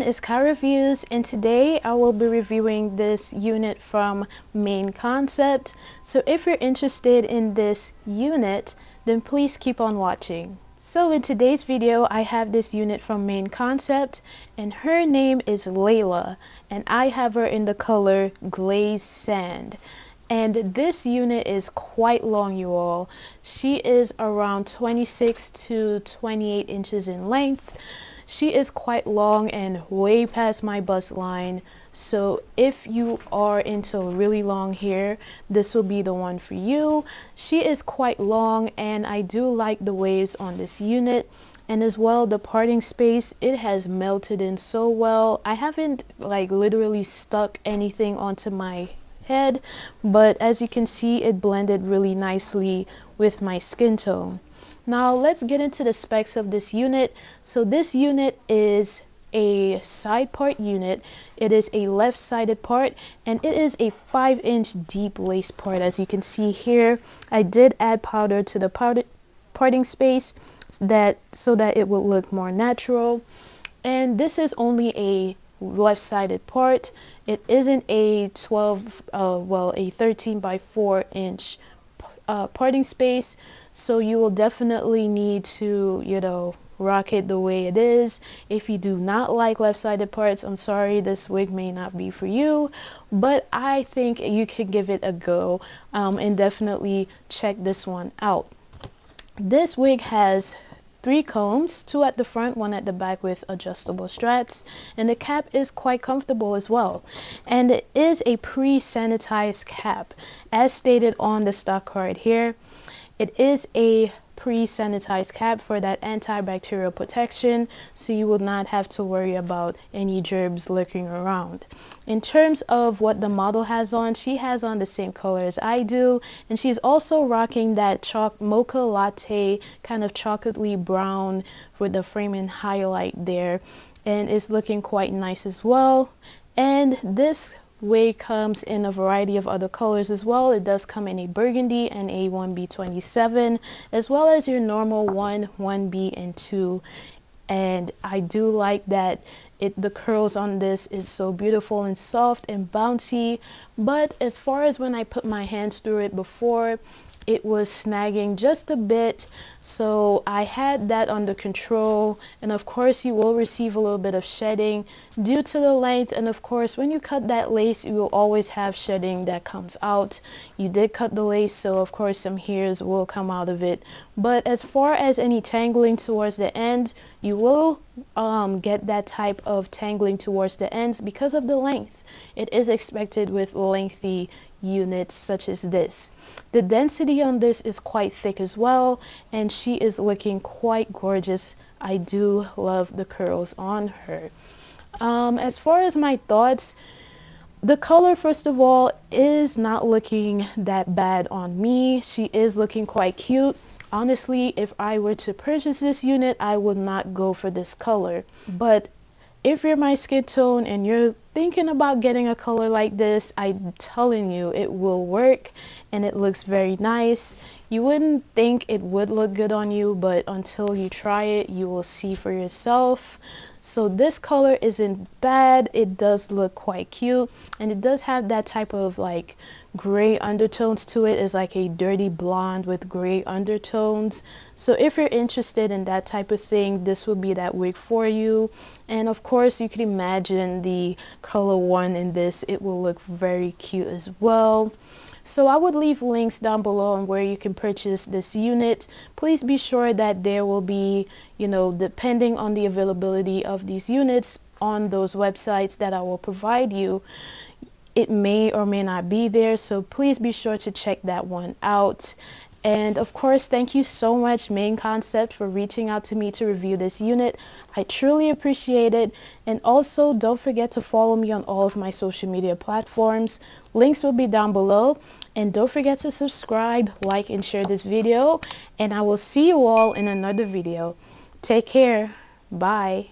is KyReviews, and today I will be reviewing this unit from Main Concept. So if you're interested in this unit, then please keep on watching. So in today's video, I have this unit from Main Concept, and her name is Layla, and I have her in the color GLAZEDSAND. And this unit is quite long, you all. She is around 26 to 28 inches in length. She is quite long and way past my bust line, so if you are into really long hair, this will be the one for you. She is quite long, and I do like the waves on this unit, and as well the parting space, it has melted in so well. I haven't like literally stuck anything onto my head, but as you can see, it blended really nicely with my skin tone. Now let's get into the specs of this unit. So this unit is a side part unit. It is a left-sided part, and it is a 5-inch deep lace part. As you can see here, I did add powder to the parting space so that it will look more natural. And this is only a left-sided part. It isn't a 13 by 4 inch parting space, so you will definitely need to rock it the way it is. If you do not like left-sided parts, I'm sorry, this wig may not be for you, but I think you could give it a go, and definitely check this one out. This wig has 3 combs, 2 at the front, 1 at the back with adjustable straps, and the cap is quite comfortable as well. And it is a pre-sanitized cap, as stated on the stock card here. It is a pre-sanitized cap for that antibacterial protection, so you will not have to worry about any germs lurking around. In terms of what the model has on, she has on the same color as I do, and she's also rocking that mocha latte kind of chocolatey brown with the framing highlight there, and it's looking quite nice as well. And this wig comes in a variety of other colors as well. It does come in a burgundy and a 1B27, as well as your normal 1B, and 2. And I do like that the curls on this is so beautiful and soft and bouncy, but as far as when I put my hands through it before, it was snagging just a bit, so I had that under control. And of course you will receive a little bit of shedding due to the length, and of course when you cut that lace, you will always have shedding that comes out. You did cut the lace, so of course some hairs will come out of it, but as far as any tangling towards the end, you will get that type of tangling towards the ends because of the length. It is expected with lengthy units such as this. The density on this is quite thick as well, and she is looking quite gorgeous. I do love the curls on her. As far as my thoughts, the color, first of all, is not looking that bad on me. She is looking quite cute. Honestly, if I were to purchase this unit, I would not go for this color. But if you're my skin tone and you're thinking about getting a color like this, I'm telling you, it will work, and it looks very nice. You wouldn't think it would look good on you, but until you try it, you will see for yourself. So this color isn't bad. It does look quite cute, and it does have that type of like gray undertones to it. It's like a dirty blonde with gray undertones. So if you're interested in that type of thing, this will be that wig for you. And of course you can imagine the color 1 in this. It will look very cute as well. So I would leave links down below on where you can purchase this unit. Please be sure that there will be, depending on the availability of these units on those websites that I will provide you, it may or may not be there. So please be sure to check that one out. And of course, thank you so much, Main Concept, for reaching out to me to review this unit. I truly appreciate it. And also, don't forget to follow me on all of my social media platforms. Links will be down below. And don't forget to subscribe, like, and share this video. And I will see you all in another video. Take care. Bye.